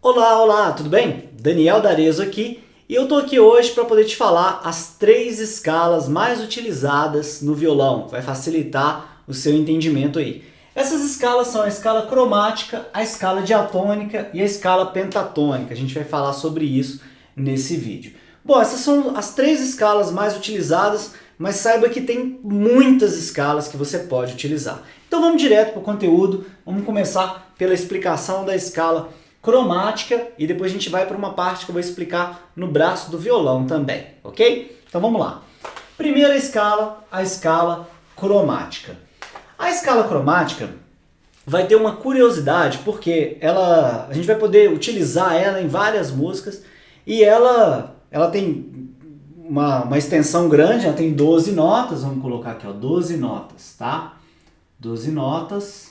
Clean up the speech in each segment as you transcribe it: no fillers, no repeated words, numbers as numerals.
Olá, olá, tudo bem? Daniel D'Arezzo aqui e eu tô aqui hoje para poder te falar as 3 escalas mais utilizadas no violão, vai facilitar o seu entendimento aí. Essas escalas são a escala cromática, a escala diatônica e a escala pentatônica. A gente vai falar sobre isso nesse vídeo. Bom, essas são as 3 escalas mais utilizadas, mas saiba que tem muitas escalas que você pode utilizar. Então vamos direto para o conteúdo, vamos começar pela explicação da escala cromática e depois a gente vai para uma parte que eu vou explicar no braço do violão também, ok? Então vamos lá. Primeira escala, a escala cromática. A escala cromática vai ter uma curiosidade porque a gente vai poder utilizar ela em várias músicas e ela tem uma extensão grande, ela tem 12 notas, vamos colocar aqui, ó, 12 notas, tá? 12 notas.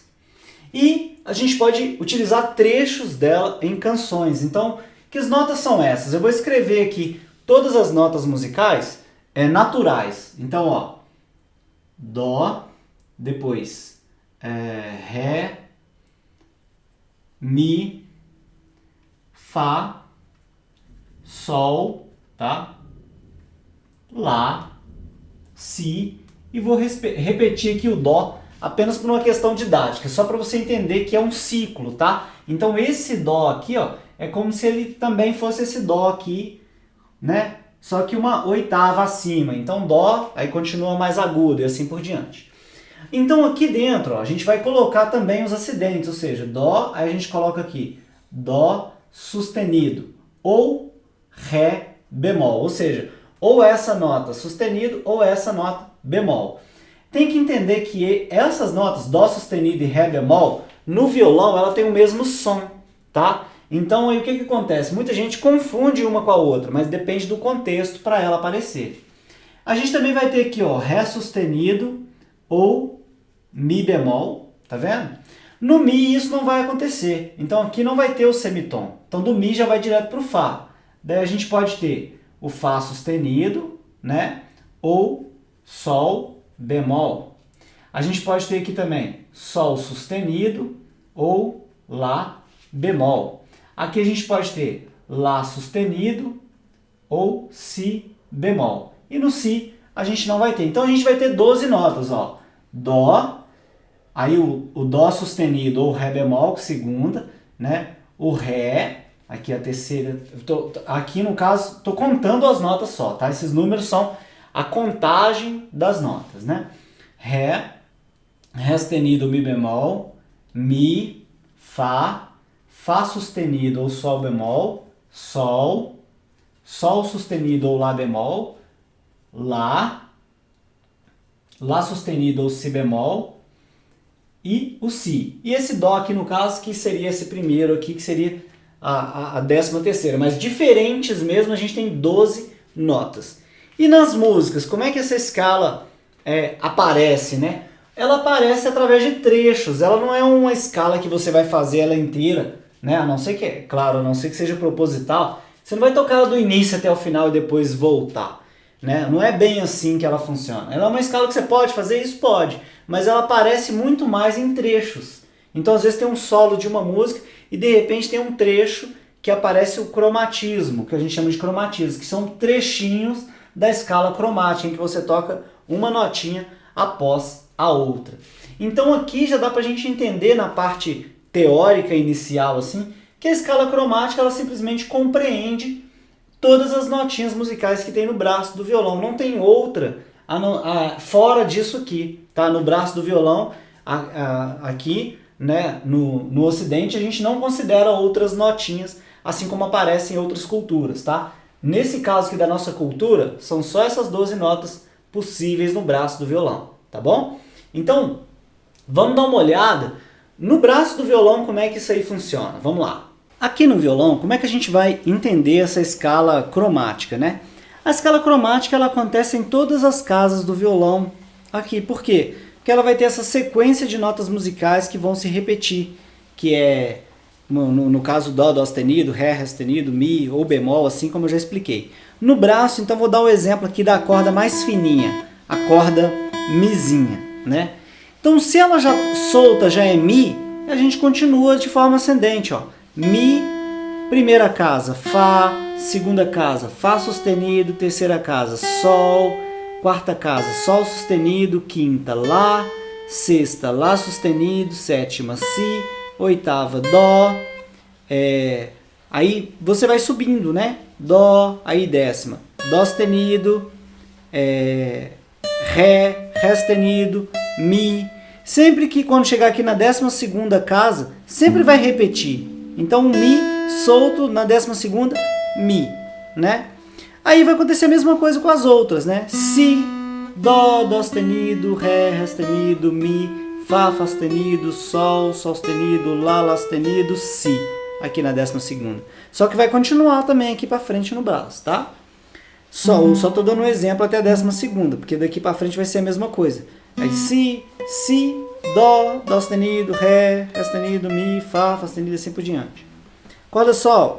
E a gente pode utilizar trechos dela em canções. Então, que notas são essas? Eu vou escrever aqui todas as notas musicais naturais. Então, ó, Dó, depois Ré, Mi, Fá, Sol, tá? Lá, Si, e vou repetir aqui o Dó apenas por uma questão didática, só para você entender que é um ciclo, tá? Então esse Dó aqui, ó, é como se ele também fosse esse Dó aqui, né? Só que uma oitava acima. Então Dó, aí continua mais agudo e assim por diante. Então aqui dentro, ó, a gente vai colocar também os acidentes, ou seja, Dó, aí a gente coloca aqui Dó sustenido ou Ré bemol, ou seja, ou essa nota sustenido ou essa nota bemol. Tem que entender que essas notas, Dó sustenido e Ré bemol, no violão ela tem o mesmo som, tá? Então aí o que acontece? Muita gente confunde uma com a outra, mas depende do contexto para ela aparecer. A gente também vai ter aqui, ó, Ré sustenido ou Mi bemol, tá vendo? No Mi isso não vai acontecer, então aqui não vai ter o semitom. Então do Mi já vai direto para o Fá. Daí a gente pode ter o Fá sustenido, né? Ou Sol bemol. A gente pode ter aqui também Sol sustenido ou Lá bemol. Aqui a gente pode ter Lá sustenido ou Si bemol. E no Si a gente não vai ter. Então a gente vai ter 12 notas, ó. Dó, aí o Dó sustenido ou Ré bemol, segunda, né? O Ré, aqui a terceira, aqui no caso estou contando as notas só, tá? Esses números são a contagem das notas, né? Ré, Ré sustenido, Mi bemol, Mi, Fá, Fá sustenido ou Sol bemol, Sol, Sol sustenido ou Lá bemol, Lá, Lá sustenido ou Si bemol e o Si. E esse Dó aqui no caso que seria esse primeiro aqui, que seria a 13ª, mas diferentes mesmo, a gente tem 12 notas. E nas músicas, como é que essa escala aparece, né? Ela aparece através de trechos, ela não é uma escala que você vai fazer ela inteira, né? A não ser que, claro, a não ser que seja proposital, você não vai tocar ela do início até o final e depois voltar, né? Não é bem assim que ela funciona. Ela é uma escala que você pode fazer, isso pode, mas ela aparece muito mais em trechos. Então às vezes tem um solo de uma música e de repente tem um trecho que aparece o cromatismo, que a gente chama de cromatismo, que são trechinhos da escala cromática, em que você toca uma notinha após a outra. Então aqui já dá para a gente entender na parte teórica inicial assim, que a escala cromática ela simplesmente compreende todas as notinhas musicais que tem no braço do violão. Não tem outra fora disso aqui, tá? No braço do violão, aqui, né, no Ocidente, a gente não considera outras notinhas, assim como aparecem em outras culturas, tá? Nesse caso aqui da nossa cultura, são só essas 12 notas possíveis no braço do violão, tá bom? Então, vamos dar uma olhada no braço do violão, como é que isso aí funciona. Vamos lá. Aqui no violão, como é que a gente vai entender essa escala cromática, né? A escala cromática ela acontece em todas as casas do violão aqui. Por quê? Porque ela vai ter essa sequência de notas musicais que vão se repetir, que é no caso Dó, Dó sustenido, Ré, Ré sustenido, Mi ou bemol, assim como eu já expliquei. No braço, então vou dar o exemplo aqui da corda mais fininha, a corda Mizinha, né? Então se ela já solta já é Mi, a gente continua de forma ascendente, ó. Mi, Primeira casa, Fá. Segunda casa, Fá sustenido. Terceira casa, Sol. Quarta casa, Sol sustenido. Quinta, Lá. Sexta, Lá sustenido. Sétima, Si. Oitava, Dó. Aí você vai subindo, né? Dó. Aí décima, Dó sustenido. Ré. Ré sustenido. Mi. Sempre que quando chegar aqui na 12ª casa, sempre vai repetir. Então, Mi solto na 12ª, Mi, né? Aí vai acontecer a mesma coisa com as outras, né? Si, Dó, Dó sustenido, Ré, Ré sustenido, Mi, Fá, Fá sustenido, Sol, Sol sustenido, Lá, Lá sustenido, Si, aqui na 12ª. Só que vai continuar também aqui pra frente no braço, tá? Só tô dando um exemplo até a 12ª, porque daqui pra frente vai ser a mesma coisa. Aí Si, Si, Dó, Dó sustenido, Ré, Ré sustenido, Mi, Fá, Fá sustenido e assim por diante. Corda Sol.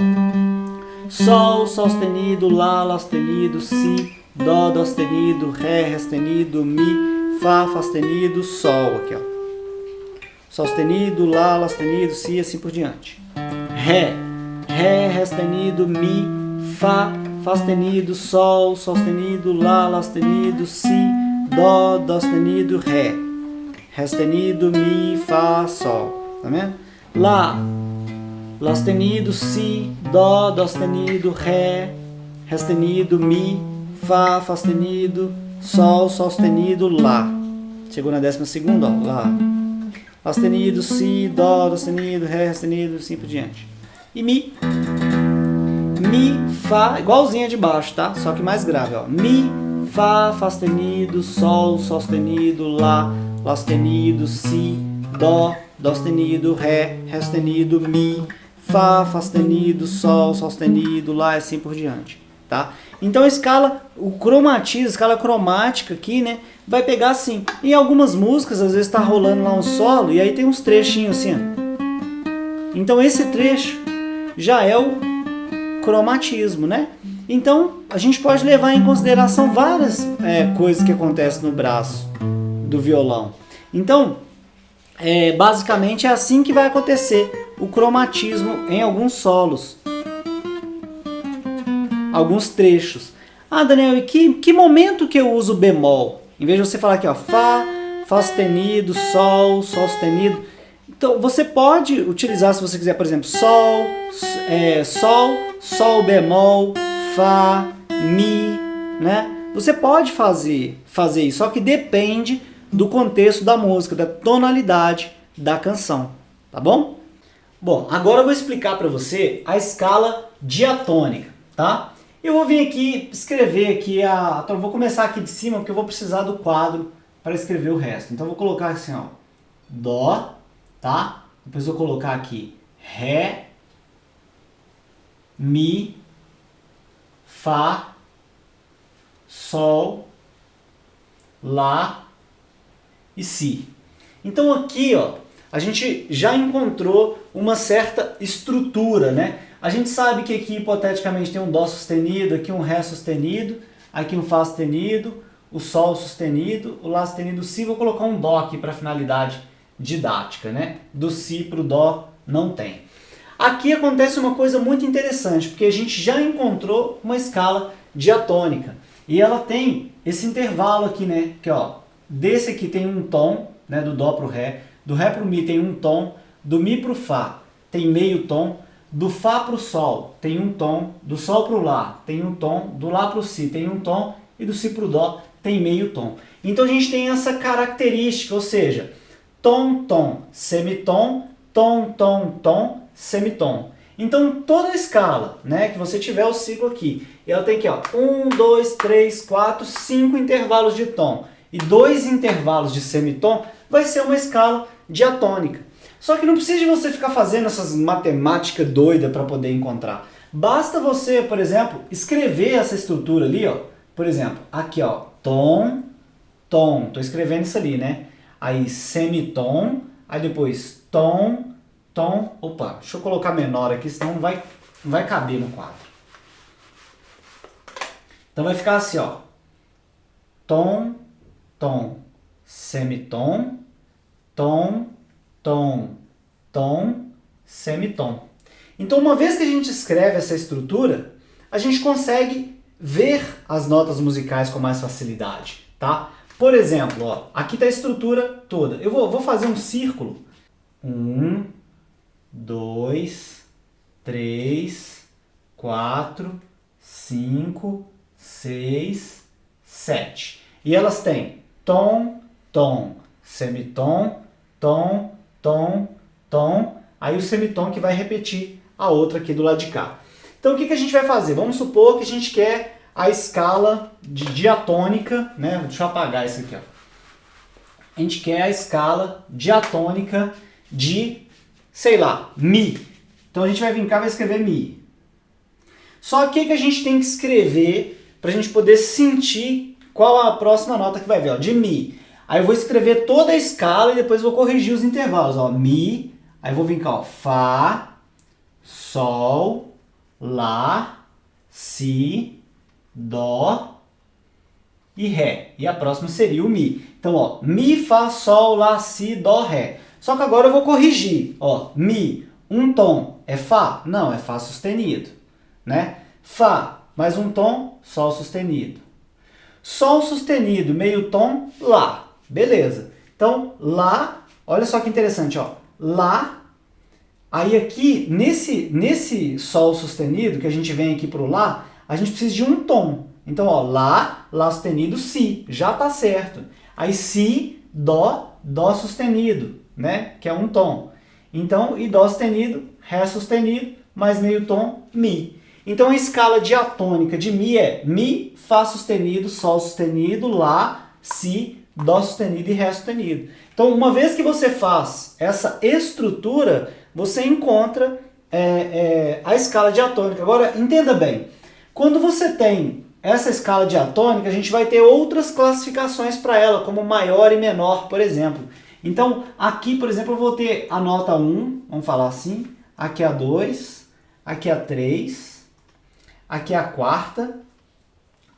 Sol, Sol sustenido, Lá, Lá sustenido, Si, Dó, Dó sustenido, Ré, Ré sustenido, Mi, Fá, Fá sustenido, Sol. Aqui, ó. Sol sustenido, Lá, Lá sustenido, Si, assim por diante. Ré, Ré, Ré sustenido, Mi, Fá, Fá sustenido, Sol, Sol sustenido, Lá, Lá sustenido, Si, Dó, Dó sustenido, Ré. Ré sustenido, Mi, Fá, Sol. Tá vendo? Lá. Lá sustenido, Si, Dó, Dó sustenido, Ré. Ré sustenido, Mi, Fá, Fá sustenido, Sol, Sol sustenido, Lá. Chegou na 12ª, ó. Lá. Lá sustenido, Si, Dó, Dó sustenido, Ré, Ré sustenido, assim por diante. E Mi. Mi, Fá, igualzinha de baixo, tá? Só que mais grave, ó. Mi, Fá, Fá sustenido, Sol, Sol sustenido, Lá, Lá sustenido, Si, Dó, Dó sustenido, Ré, Ré sustenido, Mi, Fá, Fá sustenido, Sol, Sol sustenido, Lá e assim por diante, tá? Então a escala, o cromatismo, a escala cromática aqui, né, vai pegar assim. Em algumas músicas, às vezes tá rolando lá um solo e aí tem uns trechinhos assim, ó. Então esse trecho já é o cromatismo, né? Então a gente pode levar em consideração várias coisas que acontecem no braço do violão. Então, basicamente é assim que vai acontecer o cromatismo em alguns solos, alguns trechos. Ah, Daniel, e que momento que eu uso bemol? Em vez de você falar aqui, ó, Fá, Fá sustenido, Sol, Sol sustenido. Então, você pode utilizar, se você quiser, por exemplo, Sol, Sol, Sol bemol, Fá, Mi, né? Você pode fazer isso, só que depende do contexto da música, da tonalidade da canção, tá bom? Bom, agora eu vou explicar para você a escala diatônica, tá? Eu vou vir aqui escrever aqui então eu vou começar aqui de cima porque eu vou precisar do quadro para escrever o resto. Então eu vou colocar assim, ó, Dó, tá? Depois eu vou colocar aqui Ré, Mi, Fá, Sol, Lá e Si. Então aqui, ó, a gente já encontrou uma certa estrutura, né? A gente sabe que aqui hipoteticamente tem um Dó sustenido, aqui um Ré sustenido, aqui um Fá sustenido, o Sol sustenido, o Lá sustenido, o Si. Vou colocar um Dó aqui para finalidade didática, né? Do Si para o Dó não tem. Aqui acontece uma coisa muito interessante, porque a gente já encontrou uma escala diatônica. E ela tem esse intervalo aqui, né? Que, ó, desse aqui tem um tom, né? Do Dó para o Ré. Do Ré para o Mi tem um tom. Do Mi para o Fá tem meio tom. Do Fá para o Sol tem um tom. Do Sol para o Lá tem um tom. Do Lá para o Si tem um tom. E do Si para o Dó tem meio tom. Então a gente tem essa característica, ou seja, tom, tom, semitom, tom, tom, tom, semitom. Então toda a escala, né, que você tiver o ciclo aqui, ela tem aqui, ó, 1, 2, 3, 4, 5 intervalos de tom e 2 intervalos de semitom, vai ser uma escala diatônica. Só que não precisa de você ficar fazendo essas matemáticas doidas para poder encontrar. Basta você, por exemplo, escrever essa estrutura ali, ó. Por exemplo, aqui, ó, tom, tom, tô escrevendo isso ali, né? Aí semitom, aí depois tom, tom, opa, deixa eu colocar menor aqui, senão não vai caber no quadro. Então vai ficar assim, ó, tom, tom, semitom, tom, tom, tom, semitom. Então, uma vez que a gente escreve essa estrutura, a gente consegue ver as notas musicais com mais facilidade, tá? Por exemplo, ó, aqui está a estrutura toda. Eu vou fazer um círculo. 1, 2, 3, 4, 5, 6, 7. E elas têm tom, tom, semitom, tom, tom, tom. Aí o semitom que vai repetir a outra aqui do lado de cá. Então o que a gente vai fazer? Vamos supor que a gente quer a escala de diatônica, né? Deixa eu apagar isso aqui, ó. A gente quer a escala diatônica de, sei lá, Mi. Então a gente vai vir cá e vai escrever Mi. Só que o que a gente tem que escrever para a gente poder sentir qual a próxima nota que vai vir, ó, de Mi. Aí eu vou escrever toda a escala e depois vou corrigir os intervalos, ó, Mi, aí eu vou vir cá, ó, Fá, Sol, Lá, Si, Dó e Ré. E a próxima seria o Mi. Então, ó, Mi, Fá, Sol, Lá, Si, Dó, Ré. Só que agora eu vou corrigir. Ó, Mi, um tom é Fá? Não, é Fá sustenido, né? Fá, mais um tom, Sol sustenido. Sol sustenido, meio tom, Lá. Beleza. Então, Lá, olha só que interessante, ó. Lá. Aí aqui, nesse Sol sustenido, que a gente vem aqui para o Lá, a gente precisa de um tom. Então, ó, Lá, Lá sustenido, Si, já tá certo. Aí Si, Dó, Dó sustenido, né? Que é um tom. Então, e Dó sustenido, Ré sustenido, mais meio tom, Mi. Então, a escala diatônica de Mi é Mi, Fá sustenido, Sol sustenido, Lá, Si, Dó sustenido e Ré sustenido. Então, uma vez que você faz essa estrutura, você encontra a escala diatônica. Agora, entenda bem, quando você tem essa escala diatônica, a gente vai ter outras classificações para ela, como maior e menor, por exemplo. Então, aqui, por exemplo, eu vou ter a nota 1, vamos falar assim, aqui a 2, aqui a 3, aqui a quarta,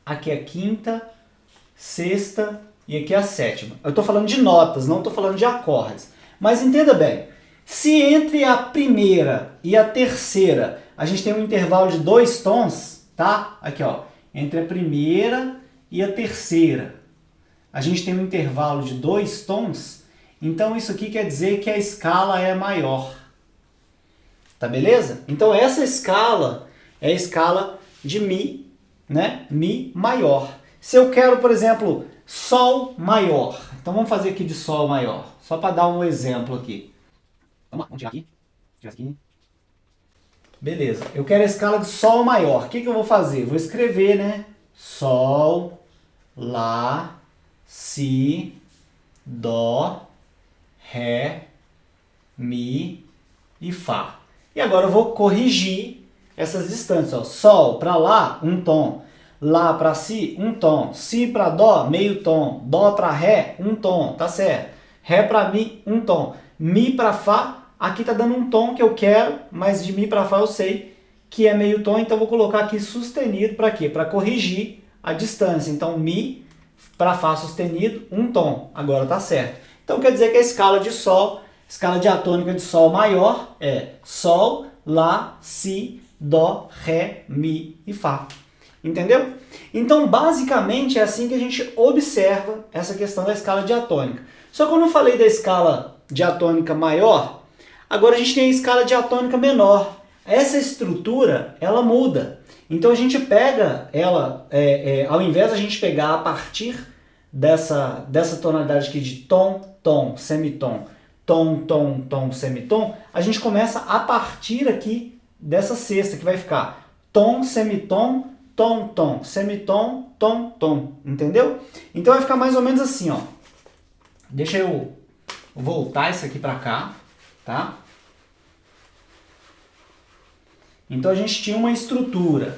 aqui a quinta, sexta e aqui a sétima. Eu estou falando de notas, não estou falando de acordes. Mas entenda bem, se entre a primeira e a terceira a gente tem um intervalo de 2 tons, tá? Aqui, ó, entre a primeira e a terceira a gente tem um intervalo de 2 tons, então isso aqui quer dizer que a escala é maior. Tá beleza? Então essa escala é a escala de Mi, né? Mi maior. Se eu quero, por exemplo, Sol maior, então vamos fazer aqui de Sol maior, só para dar um exemplo aqui. Vamos lá, vamos tirar aqui. Tirar aqui. Beleza, eu quero a escala de Sol maior. O que eu vou fazer? Vou escrever, né? Sol, Lá, Si, Dó, Ré, Mi e Fá. E agora eu vou corrigir essas distâncias. Ó. Sol para Lá, um tom. Lá para Si, um tom. Si para Dó, meio tom. Dó para Ré, um tom. Tá certo. Ré para Mi, um tom. Mi para Fá, aqui tá dando um tom que eu quero, mas de Mi para Fá eu sei que é meio tom, então eu vou colocar aqui sustenido para quê? Para corrigir a distância. Então, Mi para Fá sustenido, um tom. Agora tá certo. Então, quer dizer que a escala de Sol, escala diatônica de Sol maior é Sol, Lá, Si, Dó, Ré, Mi e Fá. Entendeu? Então, basicamente, é assim que a gente observa essa questão da escala diatônica. Só que eu não falei da escala diatônica maior, agora a gente tem a escala diatônica menor. Essa estrutura, ela muda. Então a gente pega ela, ao invés de a gente pegar a partir dessa tonalidade aqui de tom, tom, semitom, tom, tom, tom, semitom, a gente começa a partir aqui dessa sexta, que vai ficar tom, semitom, tom, tom, semitom, tom, tom. Entendeu? Então vai ficar mais ou menos assim, ó. Deixa eu voltar isso aqui para cá, tá? Então a gente tinha uma estrutura.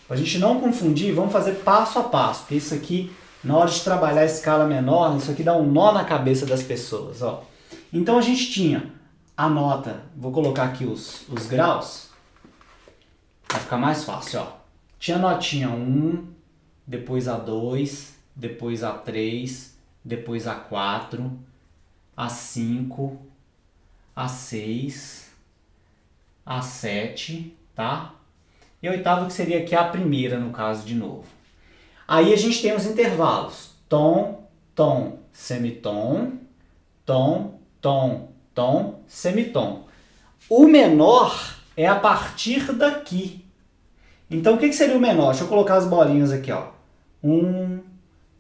Para a gente não confundir, vamos fazer passo a passo, porque isso aqui, na hora de trabalhar a escala menor, isso aqui dá um nó na cabeça das pessoas. Ó. Então a gente tinha a nota, vou colocar aqui os graus, vai ficar mais fácil. Ó. Tinha a notinha 1, depois a 2, depois a 3, depois a 4, a 5, a 6, a 7, tá? E a oitava que seria aqui a primeira, no caso, de novo. Aí a gente tem os intervalos. Tom, tom, semitom, tom, tom, tom, semitom. O menor é a partir daqui. Então, o que seria o menor? Deixa eu colocar as bolinhas aqui, ó. 1,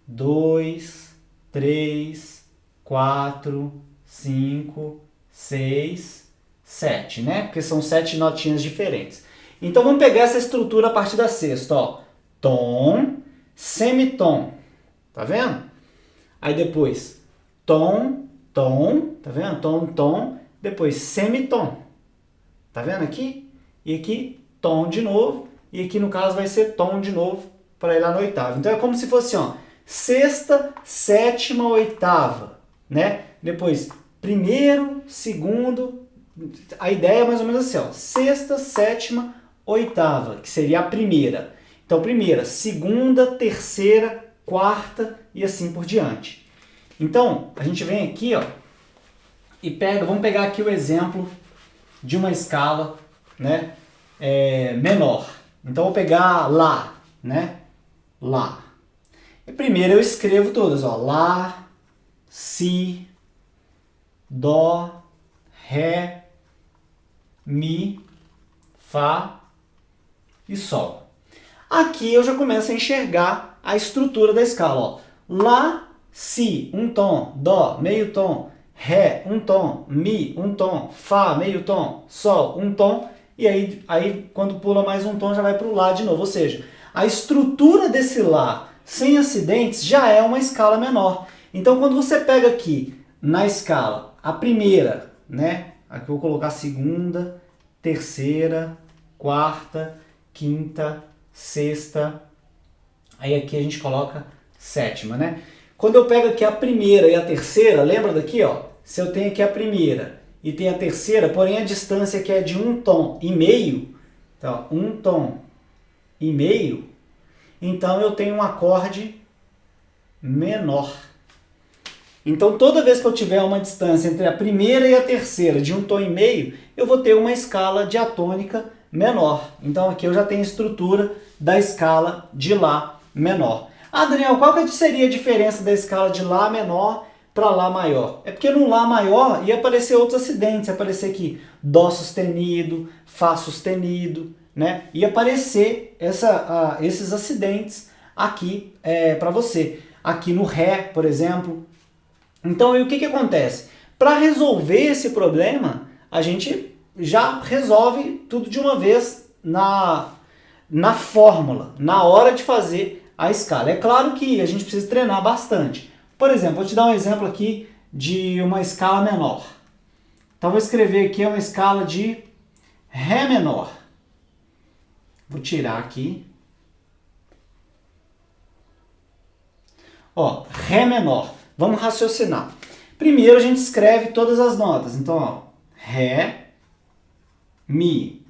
2, 3, 4, 5, 6, 7, né? Porque são 7 notinhas diferentes. Então, vamos pegar essa estrutura a partir da sexta, ó. Tom, semitom. Tá vendo? Aí depois, tom, tom. Tá vendo? Tom, tom. Depois, semitom. Tá vendo aqui? E aqui, tom de novo. E aqui, no caso, vai ser tom de novo para ir lá no oitavo. Então, é como se fosse, ó, sexta, sétima, oitava, né? Depois, primeiro, segundo. A ideia é mais ou menos assim, ó. Sexta, sétima, oitava, que seria a primeira. Então, primeira, segunda, terceira, quarta e assim por diante. Então, a gente vem aqui, ó, e vamos pegar aqui o exemplo de uma escala, né, menor. Então, vou pegar Lá, né, Lá. E primeiro eu escrevo todas, ó, Lá, Si, Dó, Ré, Mi, Fá e Sol. Aqui eu já começo a enxergar a estrutura da escala, ó. Lá, Si, um tom, Dó, meio tom, Ré, um tom, Mi, um tom, Fá, meio tom, Sol, um tom, e aí quando pula mais um tom já vai para o Lá de novo. Ou seja, a estrutura desse Lá sem acidentes já é uma escala menor. Então quando você pega aqui na escala a primeira, né? Aqui eu vou colocar segunda, terceira, quarta, quinta, sexta, aí aqui a gente coloca sétima, né? Quando eu pego aqui a primeira e a terceira, lembra daqui, ó? Se eu tenho aqui a primeira e tenho a terceira, porém a distância aqui é de um tom e meio, então, um tom e meio, então eu tenho um acorde menor. Então toda vez que eu tiver uma distância entre a primeira e a terceira de um tom e meio, eu vou ter uma escala diatônica menor. Então aqui eu já tenho a estrutura da escala de Lá menor. Ah, Daniel, qual que seria a diferença da escala de Lá menor para Lá maior? É porque no Lá maior ia aparecer outros acidentes, ia aparecer aqui Dó sustenido, Fá sustenido, né? Ia aparecer esses acidentes aqui para você. Aqui no Ré, por exemplo. Então, o que acontece? Para resolver esse problema, a gente já resolve tudo de uma vez na fórmula, na hora de fazer a escala. É claro que a gente precisa treinar bastante. Por exemplo, vou te dar um exemplo aqui de uma escala menor. Então, vou escrever aqui uma escala de Ré menor. Vou tirar aqui. Ó, Ré menor. Vamos raciocinar. Primeiro a gente escreve todas as notas. Então, ó, Ré, Mi,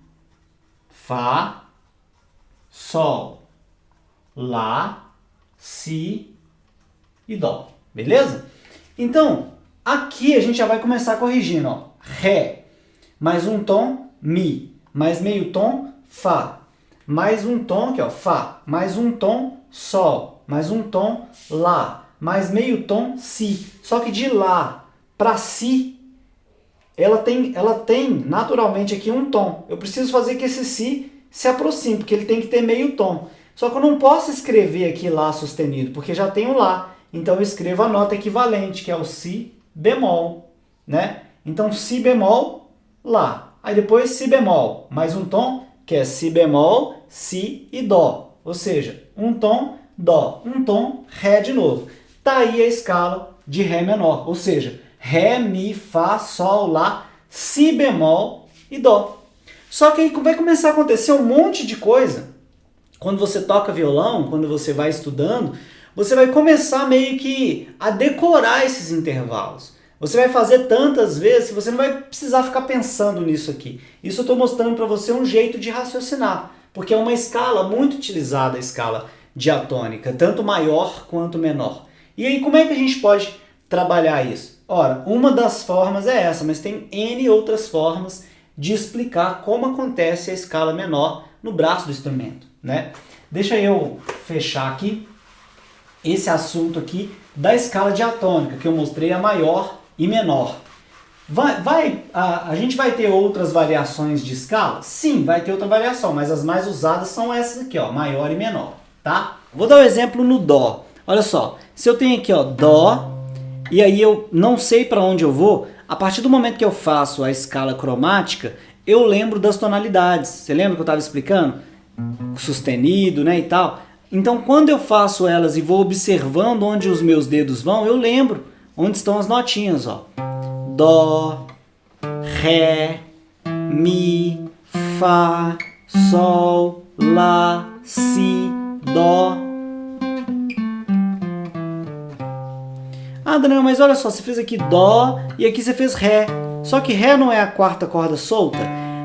Fá, Sol, Lá, Si e Dó. Beleza? Então, aqui a gente já vai começar corrigindo. Ó, Ré, mais um tom, Mi, mais meio tom, Fá, mais um tom aqui, ó, Fá, mais um tom, Sol, mais um tom, Lá, mais meio tom, Si. Só que de Lá para Si, ela tem naturalmente aqui um tom. Eu preciso fazer que esse Si se aproxime, porque ele tem que ter meio tom. Só que eu não posso escrever aqui Lá sustenido, porque já tem o Lá. Então eu escrevo a nota equivalente, que é o Si bemol, né? Então Si bemol, Lá. Aí depois Si bemol, mais um tom, que é Si bemol, Si e Dó. Ou seja, um tom, Dó, um tom, Ré de novo. Tá aí a escala de Ré menor, ou seja, Ré, Mi, Fá, Sol, Lá, Si bemol e Dó. Só que aí vai começar a acontecer um monte de coisa. Quando você toca violão, quando você vai estudando, você vai começar meio que a decorar esses intervalos. Você vai fazer tantas vezes que você não vai precisar ficar pensando nisso aqui. Isso eu estou mostrando para você um jeito de raciocinar, porque é uma escala muito utilizada, a escala diatônica, tanto maior quanto menor. E aí, como é que a gente pode trabalhar isso? Ora, uma das formas é essa, mas tem N outras formas de explicar como acontece a escala menor no braço do instrumento, né? Deixa eu fechar aqui esse assunto aqui da escala diatônica, que eu mostrei a maior e menor. A gente vai ter outras variações de escala? Sim, vai ter outra variação, mas as mais usadas são essas aqui, ó, maior e menor, tá? Vou dar um exemplo no Dó. Olha só, se eu tenho aqui, ó, Dó, e aí eu não sei para onde eu vou, a partir do momento que eu faço a escala cromática, eu lembro das tonalidades. Você lembra que eu estava explicando? Sustenido, né, e tal. Então, quando eu faço elas e vou observando onde os meus dedos vão, eu lembro onde estão as notinhas, ó. Dó, Ré, Mi, Fá, Sol, Lá, Si, Dó. Ah, Daniel, mas olha só, você fez aqui Dó e aqui você fez Ré. Só que Ré não é a quarta corda solta?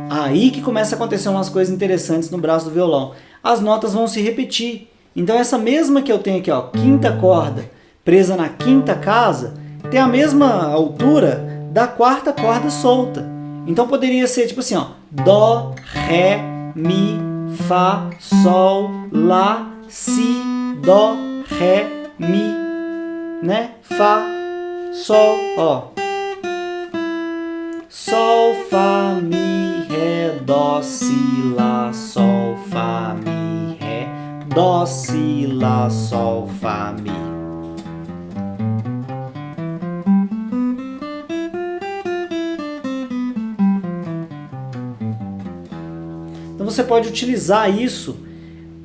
Aí que começa a acontecer umas coisas interessantes no braço do violão. As notas vão se repetir. Então essa mesma que eu tenho aqui, ó, quinta corda, presa na quinta casa, tem a mesma altura da quarta corda solta. Então poderia ser tipo assim, ó, Dó, Ré, Mi, Fá, Sol, Lá, Si, Dó, Ré, Mi, né? Fá, Sol, ó. Sol, Fá, Mi, Ré, Dó, Si, Lá, Sol, Fá, Mi, Ré, Dó, Si, Lá, Sol, Fá, Mi. Então você pode utilizar isso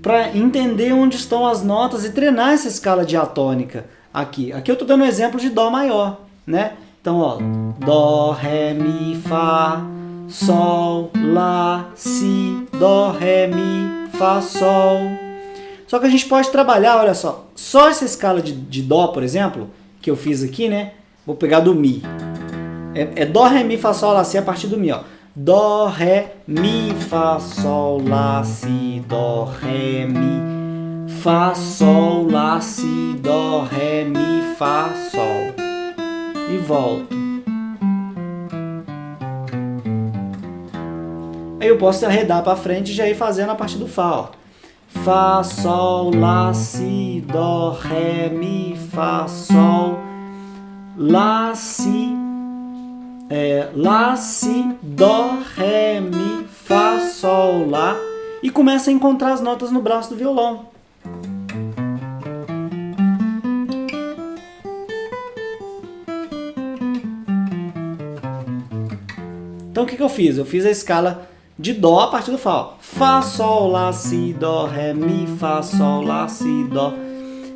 para entender onde estão as notas e treinar essa escala diatônica aqui. Aqui eu estou dando um exemplo de Dó maior, né? Então, ó, Dó, Ré, Mi, Fá, Sol, Lá, Si, Dó, Ré, Mi, Fá, Sol. Só que a gente pode trabalhar, olha só essa escala de Dó, por exemplo, que eu fiz aqui, né? Vou pegar do Mi. É Dó, Ré, Mi, Fá, Sol, Lá, Si a partir do Mi, ó. Dó, Ré, Mi, Fá, Sol, Lá, Si, Dó, Ré, Mi, Fá, Sol, Lá, Si, Dó, Ré, Mi, Fá, Sol. E volto. Aí eu posso arredar para frente e já ir fazendo a partir do Fá, ó. Fá, Sol, Lá, Si, Dó, Ré, Mi, Fá, Sol, Lá, Si, Lá, Si, Dó, Ré, Mi, Fá, Sol, Lá, e começa a encontrar as notas no braço do violão. Então o que eu fiz? Eu fiz a escala de Dó a partir do Fá. Ó. Fá, Sol, Lá, Si, Dó, Ré, Mi, Fá, Sol, Lá, Si, Dó,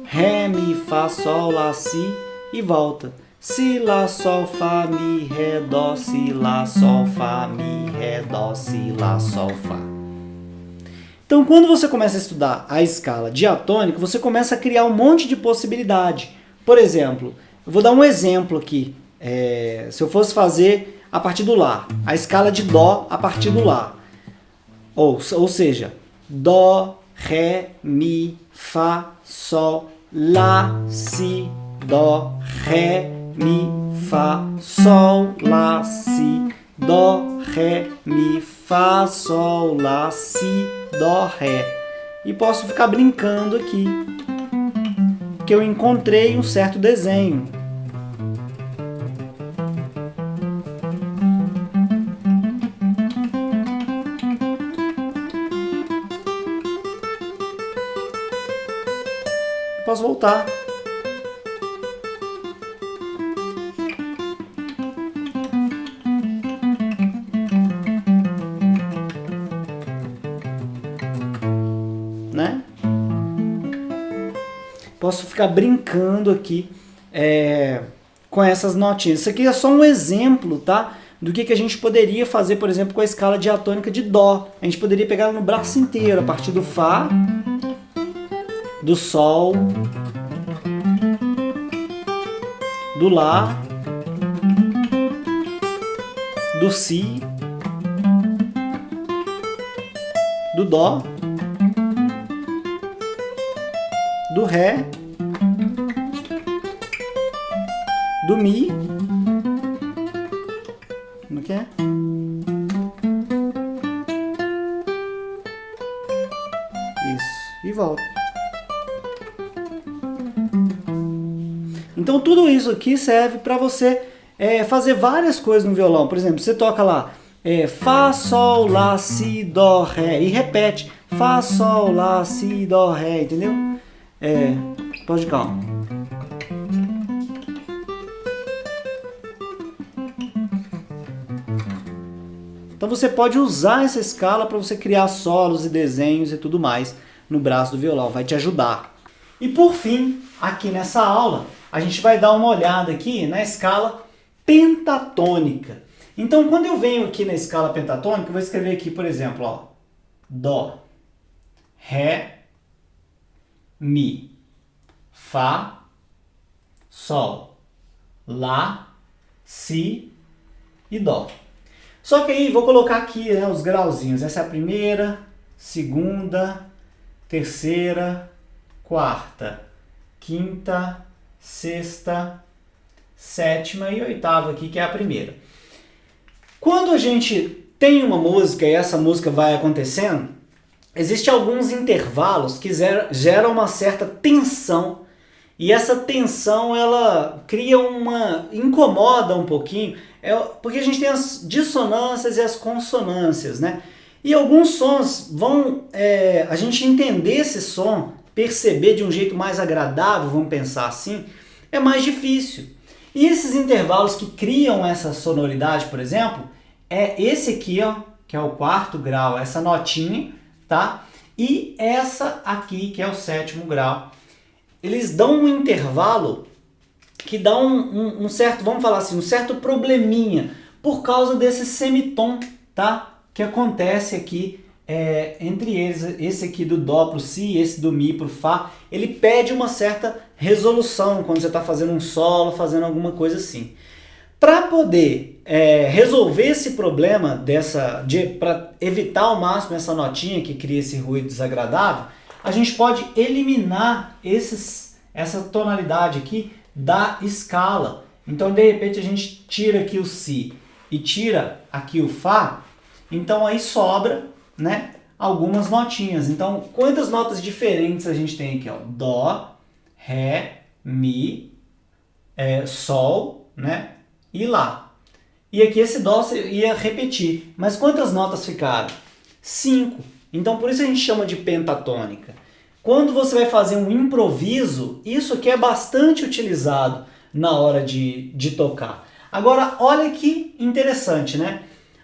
Ré, Mi, Fá, Sol, Lá, Si, e volta. Si, Lá, Sol, Fá, Mi, Ré, Dó, Si, Lá, Sol, Fá, Mi, Ré, Dó, Si, Lá, Sol, Fá. Então, quando você começa a estudar a escala diatônica, você começa a criar um monte de possibilidade. Por exemplo, eu vou dar um exemplo aqui. Se eu fosse fazer a partir do Lá, a escala de Dó a partir do Lá. Ou seja, Dó, Ré, Mi, Fá, Sol, Lá, Si, Dó, Ré, Mi, Fá, Sol, Lá, Si, Dó, Ré, Mi, Fá, Sol, Lá, Si, Dó, Ré. E posso ficar brincando aqui, que eu encontrei um certo desenho. Posso voltar. Né? Posso ficar brincando aqui com essas notinhas. Isso aqui é só um exemplo, tá? Do que a gente poderia fazer, por exemplo, com a escala diatônica de Dó. A gente poderia pegar ela no braço inteiro, a partir do Fá, do Sol, do Lá, do Si, do Dó, do Ré, do Mi, como que é? Isso, e volta. Então tudo isso aqui serve para você fazer várias coisas no violão. Por exemplo, você toca lá Fá, Sol, Lá, Si, Dó, Ré e repete Fá, Sol, Lá, Si, Dó, Ré, entendeu? Pode ir calma. Então você pode usar essa escala para você criar solos e desenhos e tudo mais no braço do violão, vai te ajudar. E por fim, aqui nessa aula, a gente vai dar uma olhada aqui na escala pentatônica. Então quando eu venho aqui na escala pentatônica, eu vou escrever aqui, por exemplo, ó, Dó, Ré, Mi, Fá, Sol, Lá, Si e Dó. Só que aí vou colocar aqui os grauzinhos. Essa é a primeira, segunda, terceira, quarta, quinta, sexta, sétima e oitava aqui, que é a primeira. Quando a gente tem uma música e essa música vai acontecendo, existem alguns intervalos que geram uma certa tensão. E essa tensão, ela cria incomoda um pouquinho, porque a gente tem as dissonâncias e as consonâncias, né? E alguns sons a gente entender esse som, perceber de um jeito mais agradável, vamos pensar assim, é mais difícil. E esses intervalos que criam essa sonoridade, por exemplo, é esse aqui, ó, que é o quarto grau, essa notinha, tá? E essa aqui, que é o sétimo grau. Eles dão um intervalo que dá um certo, vamos falar assim, um certo probleminha por causa desse semitom, tá? Que acontece aqui entre eles, esse aqui do Dó pro Si, esse do Mi pro Fá, ele pede uma certa resolução quando você está fazendo um solo, fazendo alguma coisa assim. Para poder resolver esse problema para evitar ao máximo essa notinha que cria esse ruído desagradável, a gente pode eliminar essa tonalidade aqui da escala. Então, de repente, a gente tira aqui o Si e tira aqui o Fá, então aí sobra, né, algumas notinhas. Então, quantas notas diferentes a gente tem aqui? Ó? Dó, Ré, Mi, Sol, né, e Lá. E aqui esse Dó você ia repetir. Mas quantas notas ficaram? 5. Então, por isso a gente chama de pentatônica. Quando você vai fazer um improviso, isso aqui é bastante utilizado na hora de tocar. Agora, olha que interessante, né?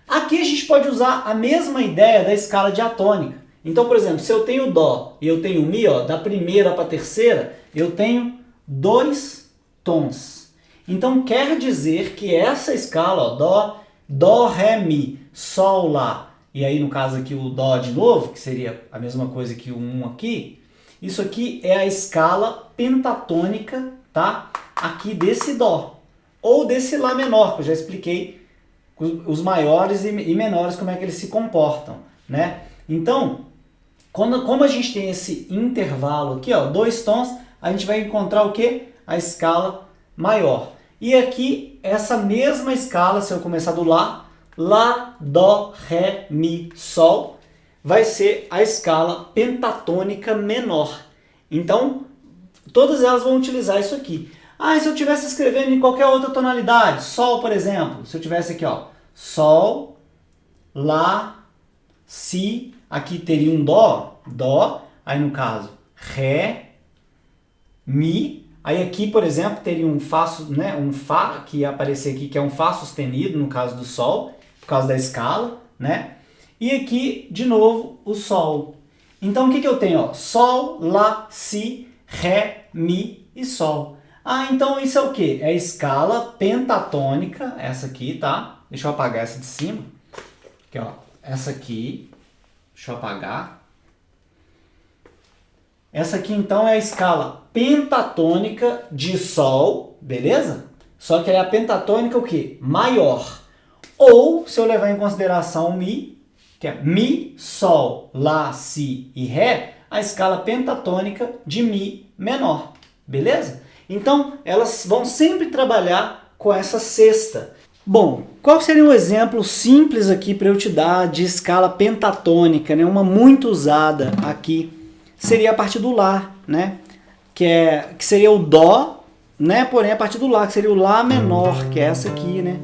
Aqui a gente pode usar a mesma ideia da escala diatônica. Então, por exemplo, se eu tenho Dó e eu tenho Mi, ó, da primeira para a terceira, eu tenho 2 tons. Então, quer dizer que essa escala, ó, Dó, Ré, Mi, Sol, Lá, e aí no caso aqui o Dó de novo, que seria a mesma coisa que o 1 aqui, isso aqui é a escala pentatônica, tá? Aqui desse Dó, ou desse Lá menor, que eu já expliquei os maiores e menores como é que eles se comportam, né? Então, como a gente tem esse intervalo aqui, ó, 2 tons, a gente vai encontrar o quê? A escala maior. E aqui, essa mesma escala, se eu começar do Lá, Lá, Dó, Ré, Mi, Sol, vai ser a escala pentatônica menor. Então, todas elas vão utilizar isso aqui. Ah, e se eu estivesse escrevendo em qualquer outra tonalidade, Sol, por exemplo, se eu tivesse aqui, ó, Sol, Lá, Si, aqui teria um Dó, aí no caso, Ré, Mi, aí aqui, por exemplo, teria um Fá, que ia aparecer aqui, que é um Fá sustenido, no caso do Sol, por causa da escala, né? E aqui, de novo, o Sol. Então, o que eu tenho? Ó? Sol, Lá, Si, Ré, Mi e Sol. Ah, então isso é o quê? É a escala pentatônica, essa aqui, tá? Deixa eu apagar essa de cima. Aqui, ó. Essa aqui, deixa eu apagar. Essa aqui, então, é a escala pentatônica de Sol, beleza? Só que é a pentatônica o quê? Maior. Ou, se eu levar em consideração o Mi, que é Mi, Sol, Lá, Si e Ré, a escala pentatônica de Mi menor, beleza? Então, elas vão sempre trabalhar com essa sexta. Bom, qual seria um exemplo simples aqui para eu te dar de escala pentatônica, né? Uma muito usada aqui seria a partir do Lá, né? Que seria o Dó, né? Porém a partir do Lá, que seria o Lá menor, que é essa aqui, né?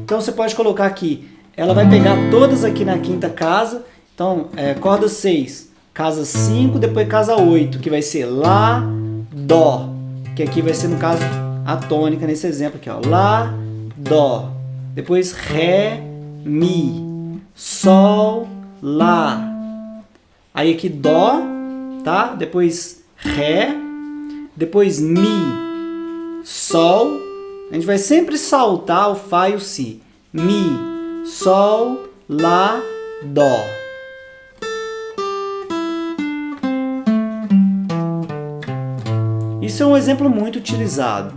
Então você pode colocar aqui, ela vai pegar todas aqui na quinta casa. Então, corda 6, casa 5, depois casa 8, que vai ser Lá, Dó, que aqui vai ser, no caso, a tônica, nesse exemplo aqui, ó. Lá, Dó, depois Ré, Mi, Sol, Lá. Aí aqui Dó, tá? Depois Ré, depois Mi, Sol. A gente vai sempre saltar o Fá e o Si. Mi, Sol, Lá, Dó. Isso é um exemplo muito utilizado.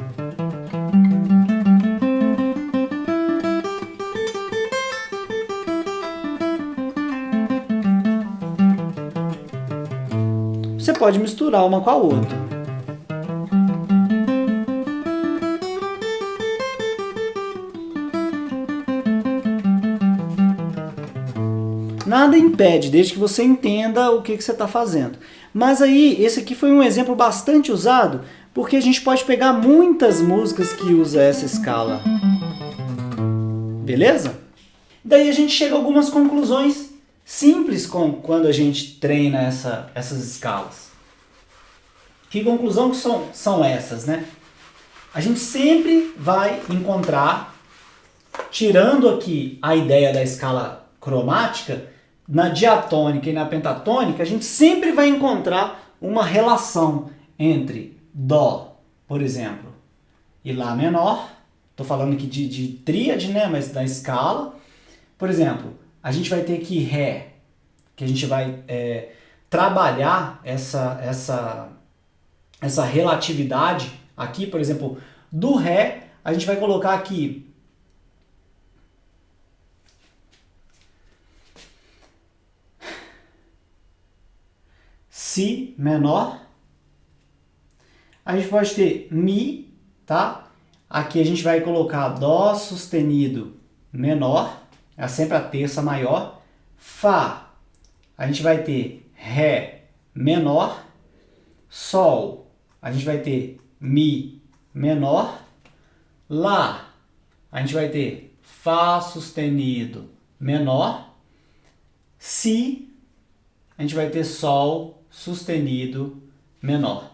Você pode misturar uma com a outra. Nada impede, desde que você entenda o que você está fazendo. Mas aí, esse aqui foi um exemplo bastante usado, porque a gente pode pegar muitas músicas que usam essa escala. Beleza? Daí a gente chega a algumas conclusões simples quando a gente treina essas escalas. Que conclusão que são essas, né? A gente sempre vai encontrar, tirando aqui a ideia da escala cromática, na diatônica e na pentatônica, a gente sempre vai encontrar uma relação entre Dó, por exemplo, e Lá menor. Estou falando aqui de tríade, né? Mas da escala. Por exemplo, a gente vai ter aqui Ré, que a gente vai trabalhar essa relatividade aqui, por exemplo, do Ré, a gente vai colocar aqui Si menor. A gente pode ter Mi, tá? Aqui a gente vai colocar Dó sustenido menor, é sempre a terça maior. Fá, a gente vai ter Ré menor. Sol, a gente vai ter Mi menor. Lá, a gente vai ter Fá sustenido menor. Si, a gente vai ter Sol sustenido menor.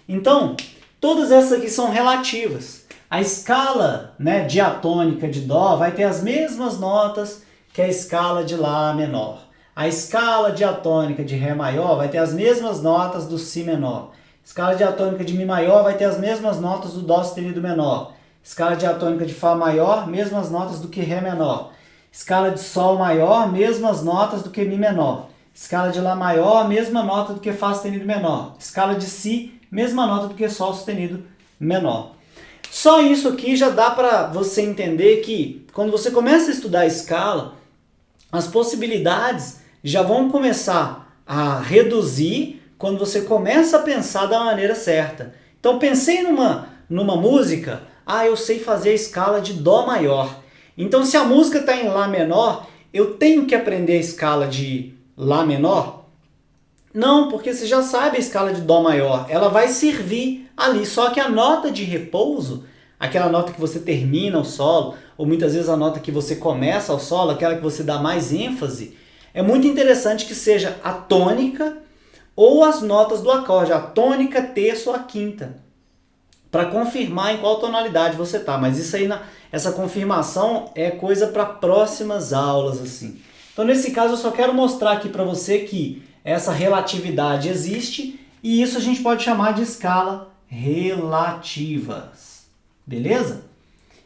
Então, todas essas aqui são relativas. A escala, né, diatônica de Dó vai ter as mesmas notas que a escala de Lá menor. A escala diatônica de Ré maior vai ter as mesmas notas do Si menor. A escala diatônica de Mi maior vai ter as mesmas notas do Dó sustenido menor. Escala diatônica de Fá maior, mesmas notas do que Ré menor. Escala de Sol maior, mesmas notas do que Mi menor. Escala de Lá maior, mesma nota do que Fá sustenido menor. Escala de Si, mesma nota do que Sol sustenido menor. Só isso aqui já dá para você entender que quando você começa a estudar a escala, as possibilidades já vão começar a reduzir quando você começa a pensar da maneira certa. Então pensei numa música, eu sei fazer a escala de Dó maior. Então se a música está em Lá menor, eu tenho que aprender a escala de Lá menor? Não, porque você já sabe a escala de Dó maior. Ela vai servir ali, só que a nota de repouso, aquela nota que você termina o solo, ou muitas vezes a nota que você começa o solo, aquela que você dá mais ênfase, é muito interessante que seja a tônica ou as notas do acorde, a tônica, terça ou a quinta, para confirmar em qual tonalidade você está. Mas isso aí, essa confirmação é coisa para próximas aulas, assim. Então, nesse caso, eu só quero mostrar aqui para você que essa relatividade existe e isso a gente pode chamar de escala relativas. Beleza?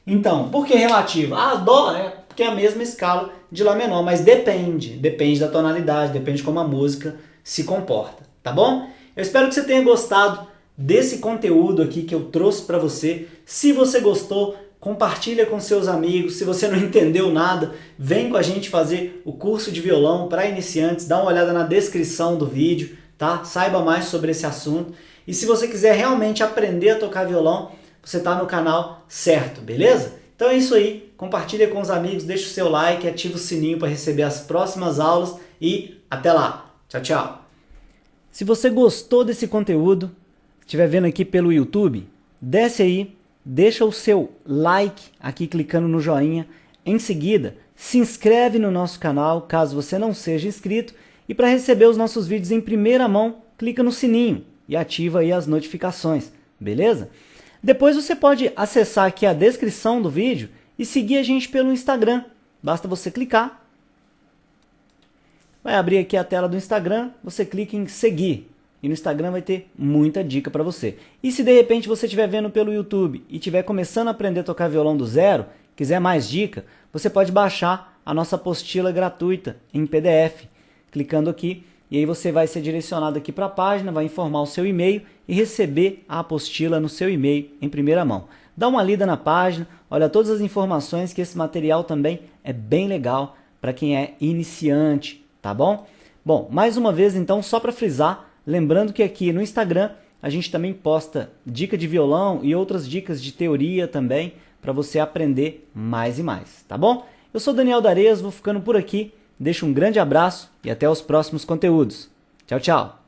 Então, por que relativa? Dó porque é a mesma escala de Lá menor, mas depende da tonalidade, depende de como a música se comporta, tá bom? Eu espero que você tenha gostado desse conteúdo aqui que eu trouxe para você. Se você gostou, compartilha com seus amigos. Se você não entendeu nada, vem com a gente fazer o curso de violão para iniciantes. Dá uma olhada na descrição do vídeo, tá? Saiba mais sobre esse assunto. E se você quiser realmente aprender a tocar violão, você está no canal certo, beleza? Então é isso aí, compartilha com os amigos, deixa o seu like, ativa o sininho para receber as próximas aulas e até lá. Tchau, tchau. Se você gostou desse conteúdo, estiver vendo aqui pelo YouTube, desce aí, deixa o seu like aqui clicando no joinha. Em seguida, se inscreve no nosso canal, caso você não seja inscrito. E para receber os nossos vídeos em primeira mão, clica no sininho e ativa aí as notificações, beleza? Depois você pode acessar aqui a descrição do vídeo e seguir a gente pelo Instagram. Basta você clicar. Vai abrir aqui a tela do Instagram, você clica em seguir. E no Instagram vai ter muita dica para você. E se de repente você estiver vendo pelo YouTube e estiver começando a aprender a tocar violão do zero, quiser mais dica, você pode baixar a nossa apostila gratuita em PDF. Clicando aqui, e aí você vai ser direcionado aqui para a página, vai informar o seu e-mail e receber a apostila no seu e-mail em primeira mão. Dá uma lida na página, olha todas as informações, que esse material também é bem legal para quem é iniciante, tá bom? Bom, mais uma vez então, só para frisar, lembrando que aqui no Instagram a gente também posta dica de violão e outras dicas de teoria também, para você aprender mais e mais, tá bom? Eu sou Daniel D'Arez, vou ficando por aqui, deixo um grande abraço e até os próximos conteúdos. Tchau, tchau!